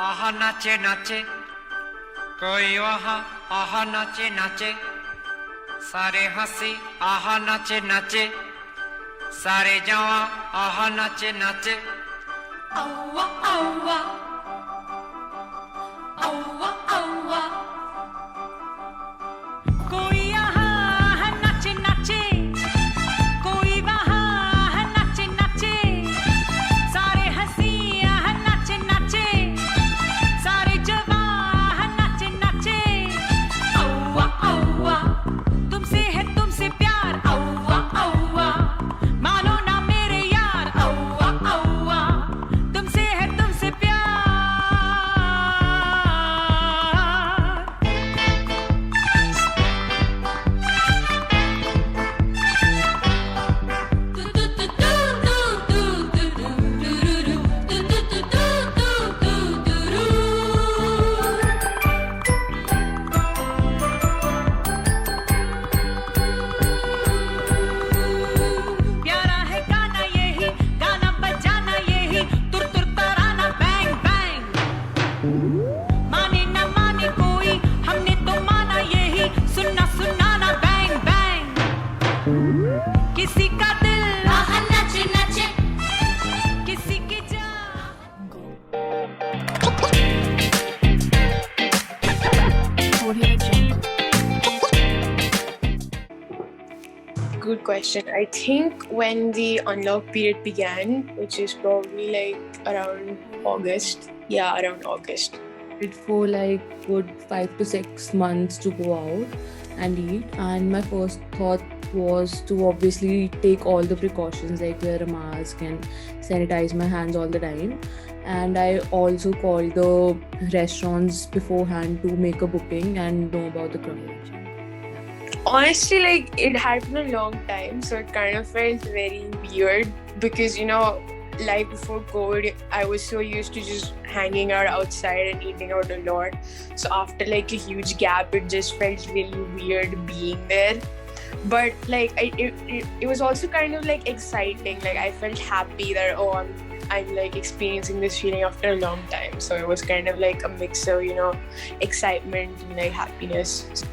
आहा नाचे नाचे कोई वहाँ आहा नाचे नाचे सारे हंसी आहा नाचे नाचे सारे जवां आहा नाचे नाचे औवा औवा औवा औवा कोई यहाँ नाचे नाचे कोई वहाँ नाचे नाचे सारे हंसी यहाँ नाचे नाचे सारे जवां नाचे नाचे औवा औवा तुमसे है तुमसे प्यार औवा औवा मानो ना मेरे यार औवा औवा तुमसे है तुमसे प्यार प्यारा है गाना यही गाना बजाना यही तुर तुर तराना बैंग बैंग माने न माने कोई हमने तो माना यही सुनना सुनाना बैंग बैंग किसी का दिल आहा नाचे नाचे किसी की Good question. I think when the unlock period began, which is probably like around August. Yeah, around August. It for like good 5 to 6 months to go out and eat. And my first thought was to obviously take all the precautions like wear a mask and sanitize my hands all the time. And I also called the restaurants beforehand to make a booking and know about the crowd. Honestly, like it had been a long time, so it kind of felt very weird because like before COVID, I was so used to just hanging out outside and eating out a lot. So after like a huge gap, it just felt really weird being there. But like it was also kind of like exciting. Like I felt happy that I'm like experiencing this feeling after a long time. So it was kind of like a mix of excitement and like happiness.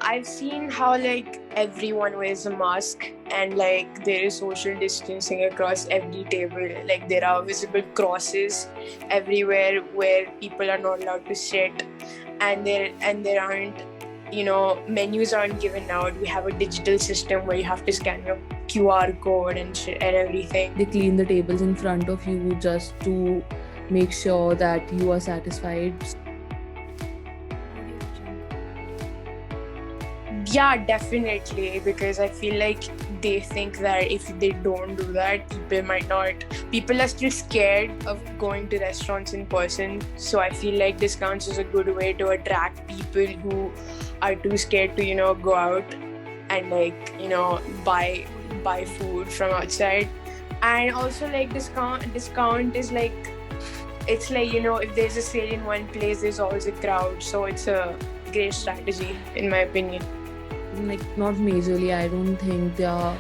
I've seen how like everyone wears a mask and like there is social distancing across every table. Like there are visible crosses everywhere where people are not allowed to sit, and there aren't menus aren't given out. We have a digital system where you have to scan your QR code and shit and everything. They clean the tables in front of you just to make sure that you are satisfied. Yeah, definitely, because I feel like they think that if they don't do that, people are still scared of going to restaurants in person. So I feel like discounts is a good way to attract people who are too scared to go out and like buy food from outside. And also like discount is like, it's like if there's a sale in one place, there's always a crowd. So it's a great strategy in my opinion. Like not majorly, I don't think they are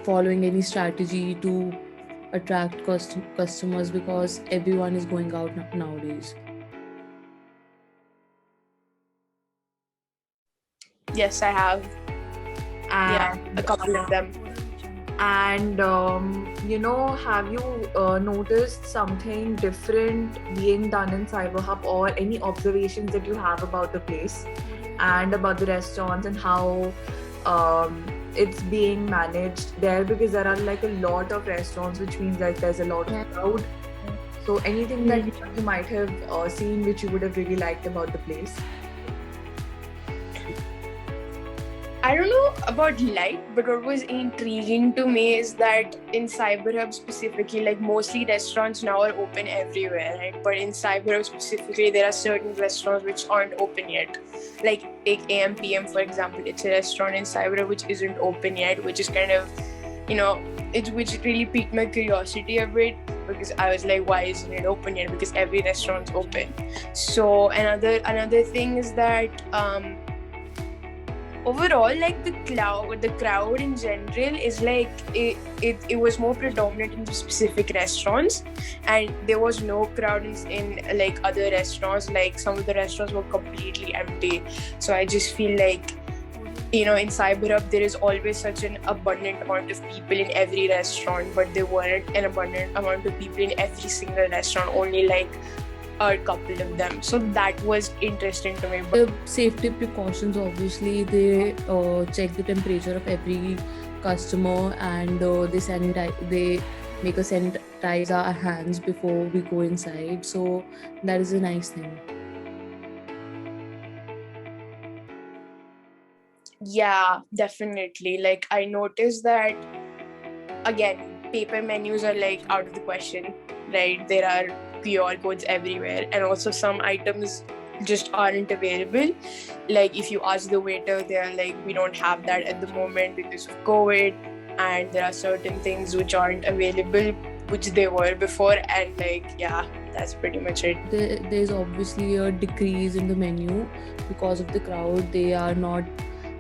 following any strategy to attract customers because everyone is going out nowadays. Yes, I have. And A couple of them. And have you noticed something different being done in CyberHub, or any observations that you have about the place and about the restaurants and how it's being managed there? Because there are like a lot of restaurants, which means like there's a lot of crowd. So anything that you might have seen which you would have really liked about the place? I don't know about light, but what was intriguing to me is that in CyberHub specifically, like mostly restaurants now are open everywhere, right? But in CyberHub specifically, there are certain restaurants which aren't open yet. Like take AM PM for example, it's a restaurant in CyberHub which isn't open yet, which is kind of, which really piqued my curiosity a bit, because I was like, why isn't it open yet? Because every restaurant's open. So another thing is that overall, like the crowd in general is like it was more predominant in the specific restaurants, and there was no crowd in like other restaurants. Like some of the restaurants were completely empty. So I just feel like, you know, in Cyber Hub there is always such an abundant amount of people in every restaurant, but there weren't an abundant amount of people in every single restaurant, only like a couple of them. So that was interesting to me. But The safety precautions, obviously, they check the temperature of every customer, and they make us sanitize our hands before we go inside. So that is a nice thing. yeah, definitely. Like I noticed that again, paper menus are like out of the question, right? There are QR codes everywhere, and also some items just aren't available. Like if you ask the waiter, they're like, we don't have that at the moment because of COVID, and there are certain things which aren't available which they were before, and like yeah, that's pretty much it. There's obviously a decrease in the menu because of the crowd. They are not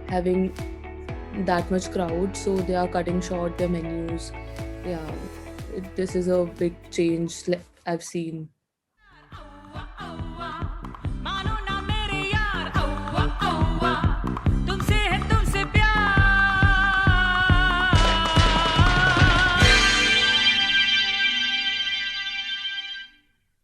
having that much crowd, so they are cutting short their menus. Yeah, this is a big change I've seen.